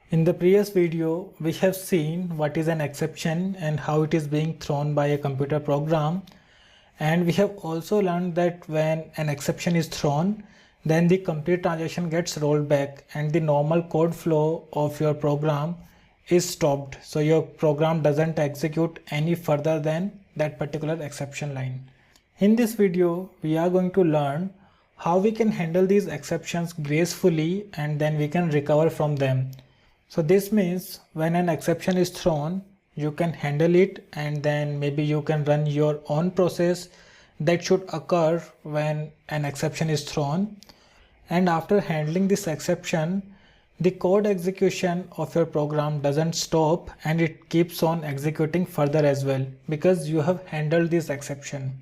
In the previous video, we have seen what is an exception and how it is being thrown by a computer program. And we have also learned that when an exception is thrown, then the complete transaction gets rolled back and the normal code flow of your program is stopped. So your program doesn't execute any further than that particular exception line. In this video, we are going to learn how we can handle these exceptions gracefully and then we can recover from them. So this means when an exception is thrown, you can handle it and then maybe you can run your own process that should occur when an exception is thrown. And after handling this exception, the code execution of your program doesn't stop and it keeps on executing further as well because you have handled this exception.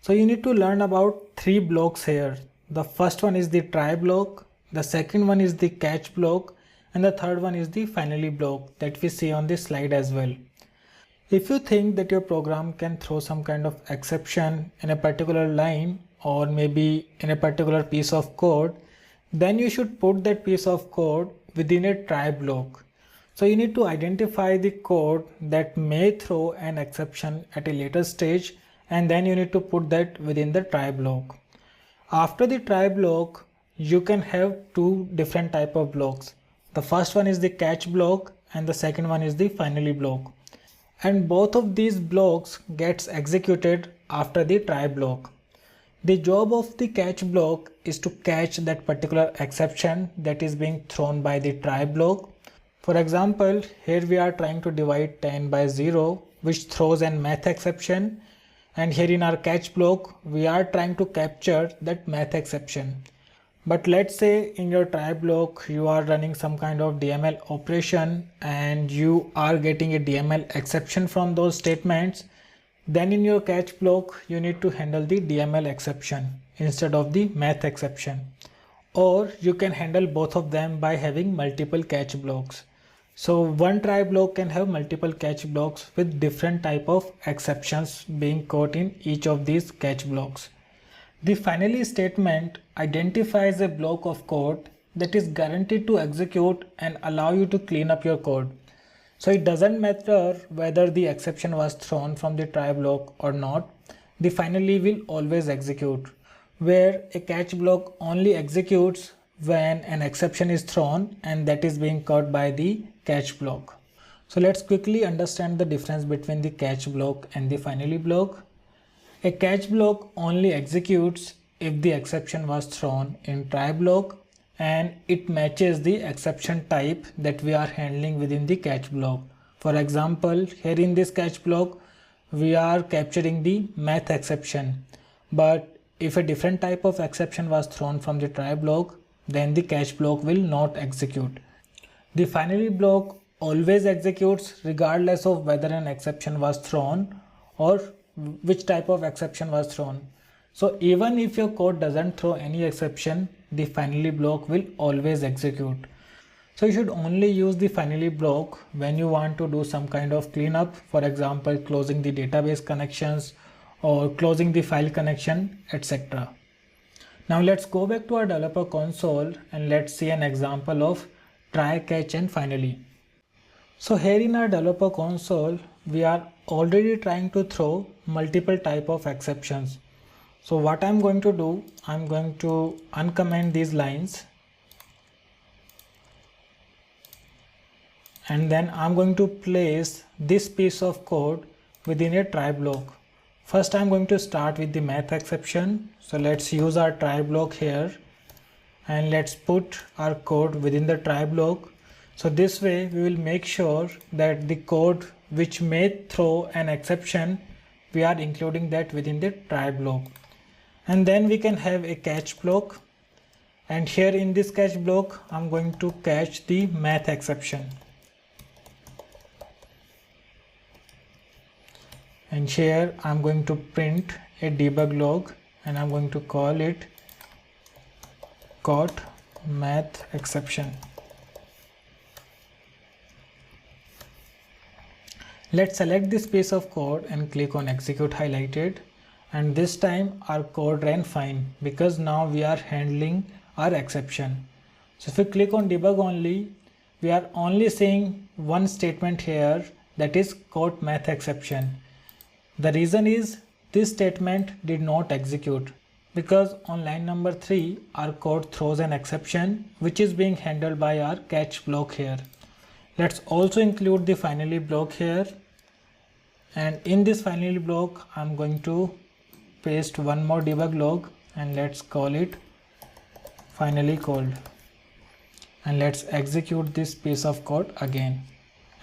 So you need to learn about three blocks here. The first one is the try block, the second one is the catch block, and the third one is the finally block that we see on this slide as well. If you think that your program can throw some kind of exception in a particular line or maybe in a particular piece of code, then you should put that piece of code within a try block. So you need to identify the code that may throw an exception at a later stage and then you need to put that within the try block. After the try block, you can have two different type of blocks. The first one is the catch block and the second one is the finally block. And both of these blocks gets executed after the try block. The job of the catch block is to catch that particular exception that is being thrown by the try block. For example, here we are trying to divide 10 by 0, which throws an math exception. And here in our catch block, we are trying to capture that math exception. But let's say in your try block, you are running some kind of DML operation and you are getting a DML exception from those statements. Then in your catch block, you need to handle the DML exception instead of the math exception. Or you can handle both of them by having multiple catch blocks. So one try block can have multiple catch blocks with different type of exceptions being caught in each of these catch blocks. The finally statement identifies a block of code that is guaranteed to execute and allow you to clean up your code. So it doesn't matter whether the exception was thrown from the try block or not, the finally will always execute, where a catch block only executes when an exception is thrown and that is being caught by the catch block. So let's quickly understand the difference between the catch block and the finally block. A catch block only executes if the exception was thrown in try block and it matches the exception type that we are handling within the catch block. For example, here in this catch block, we are capturing the math exception. But if a different type of exception was thrown from the try block, then the catch block will not execute. The finally block always executes regardless of whether an exception was thrown or which type of exception was thrown. So even if your code doesn't throw any exception, the finally block will always execute. So you should only use the finally block when you want to do some kind of cleanup, for example, closing the database connections or closing the file connection, etc. Now let's go back to our developer console and let's see an example of try, catch and finally. So here in our developer console, we are already trying to throw multiple type of exceptions. So what I'm going to do, I'm going to uncomment these lines and then I'm going to place this piece of code within a try block. First I'm going to start with the math exception. So let's use our try block here and let's put our code within the try block. So this way we will make sure that the code which may throw an exception, we are including that within the try block. And then we can have a catch block. And here in this catch block, I'm going to catch the math exception. And here I'm going to print a debug log and I'm going to call it caught math exception. Let's select this piece of code and click on execute highlighted, and this time our code ran fine because now we are handling our exception. So if we click on debug only, we are only seeing one statement here, that is code math exception. The reason is this statement did not execute because on line number 3 our code throws an exception which is being handled by our catch block here. Let's also include the finally block here, and in this finally block I'm going to paste one more debug log and let's call it finally called, and let's execute this piece of code again,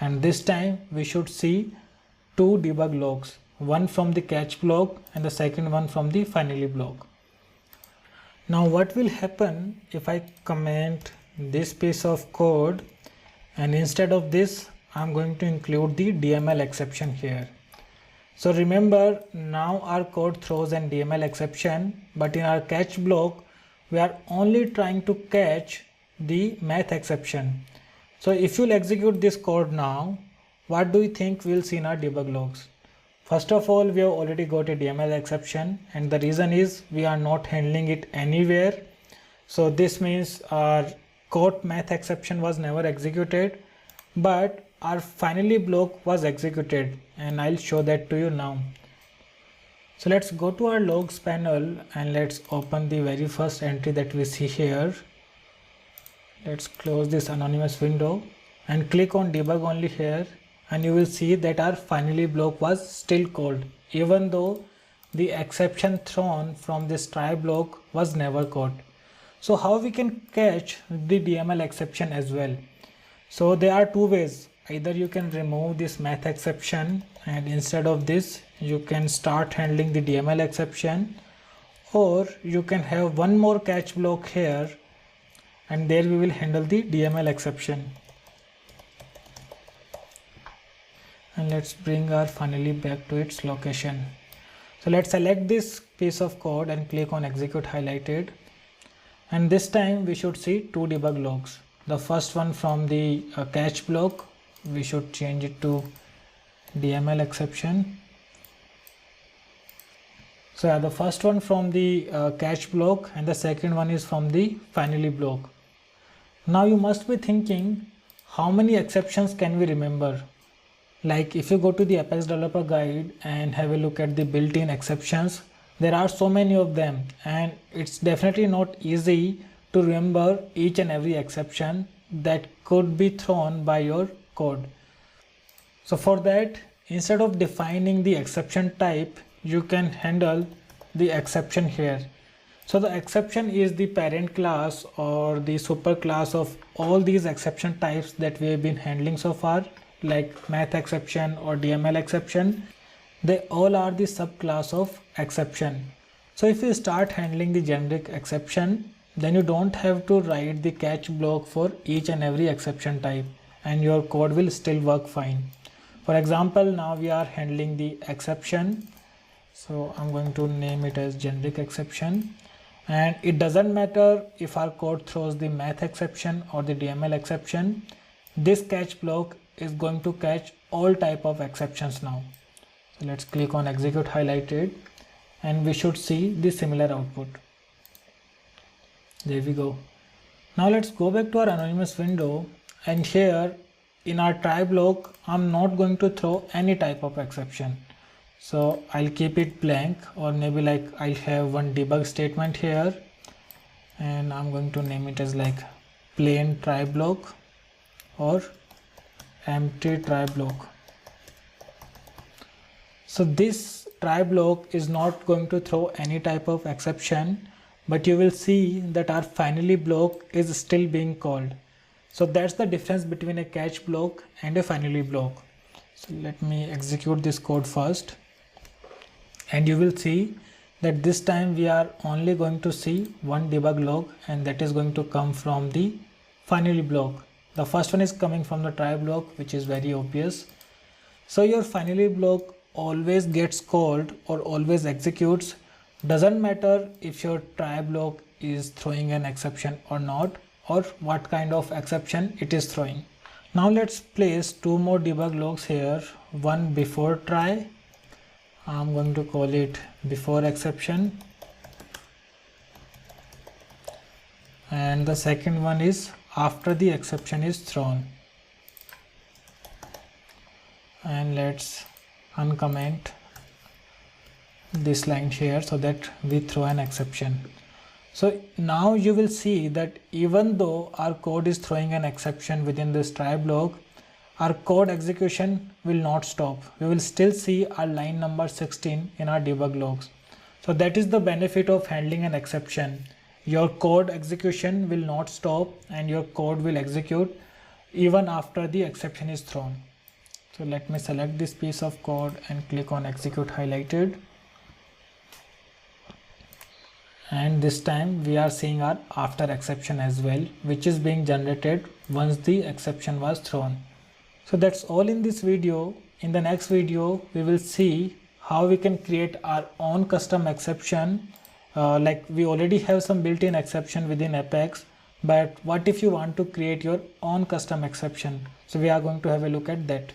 and this time we should see two debug logs, one from the catch block and the second one from the finally block. Now what will happen if I comment this piece of code and instead of this I'm going to include the DML exception here. So remember, now our code throws an DML exception, but in our catch block we are only trying to catch the math exception. So if you'll execute this code now, what do you think we'll see in our debug logs? First of all, we have already got a DML exception, and the reason is we are not handling it anywhere. So this means our code math exception was never executed, but our finally block was executed, and I'll show that to you now. So let's go to our logs panel and let's open the very first entry that we see here. Let's close this anonymous window and click on debug only here, and you will see that our finally block was still called even though the exception thrown from this try block was never caught. So how we can catch the DML exception as well? So there are two ways. Either you can remove this math exception and instead of this you can start handling the DML exception, or you can have one more catch block here and there we will handle the DML exception. And let's bring our finally back to its location. So let's select this piece of code and click on execute highlighted, and this time we should see two debug logs. The first one from the catch block, we should change it to DML exception. So yeah, the first one from the catch block and the second one is from the finally block. Now you must be thinking, how many exceptions can we remember? Like if you go to the Apex Developer Guide and have a look at the built-in exceptions, there are so many of them, and it's definitely not easy to remember each and every exception that could be thrown by your code. So for that, instead of defining the exception type, you can handle the exception here. So the exception is the parent class or the super class of all these exception types that we have been handling so far, like math exception or DML exception. They all are the subclass of exception. So if you start handling the generic exception, then you don't have to write the catch block for each and every exception type, and your code will still work fine. For example, now we are handling the exception, so I'm going to name it as generic exception, and it doesn't matter if our code throws the math exception or the DML exception. This catch block is going to catch all type of exceptions now. So let's click on execute highlighted and we should see the similar output. There we go. Now let's go back to our anonymous window, and here in our try block I'm not going to throw any type of exception. So I'll keep it blank, or maybe like I'll have one debug statement here and I'm going to name it as like plain try block or empty try block. So this try block is not going to throw any type of exception, but you will see that our finally block is still being called. So that's the difference between a catch block and a finally block. So let me execute this code first, and you will see that this time we are only going to see one debug log, and that is going to come from the finally block. The first one is coming from the try block, which is very obvious. So your finally block always gets called or always executes. Doesn't matter if your try block is throwing an exception or not, or what kind of exception it is throwing. Now let's place two more debug logs here. One before try, I'm going to call it before exception, and the second one is after the exception is thrown. And let's uncomment this line here so that we throw an exception. So now you will see that even though our code is throwing an exception within this try block, our code execution will not stop. We will still see our line number 16 in our debug logs. So that is the benefit of handling an exception. Your code execution will not stop and your code will execute even after the exception is thrown. So let me select this piece of code and click on execute highlighted. And this time we are seeing our after exception as well, which is being generated once the exception was thrown. So that's all in this video. In the next video, we will see how we can create our own custom exception. Like we already have some built-in exception within Apex, but what if you want to create your own custom exception? So we are going to have a look at that.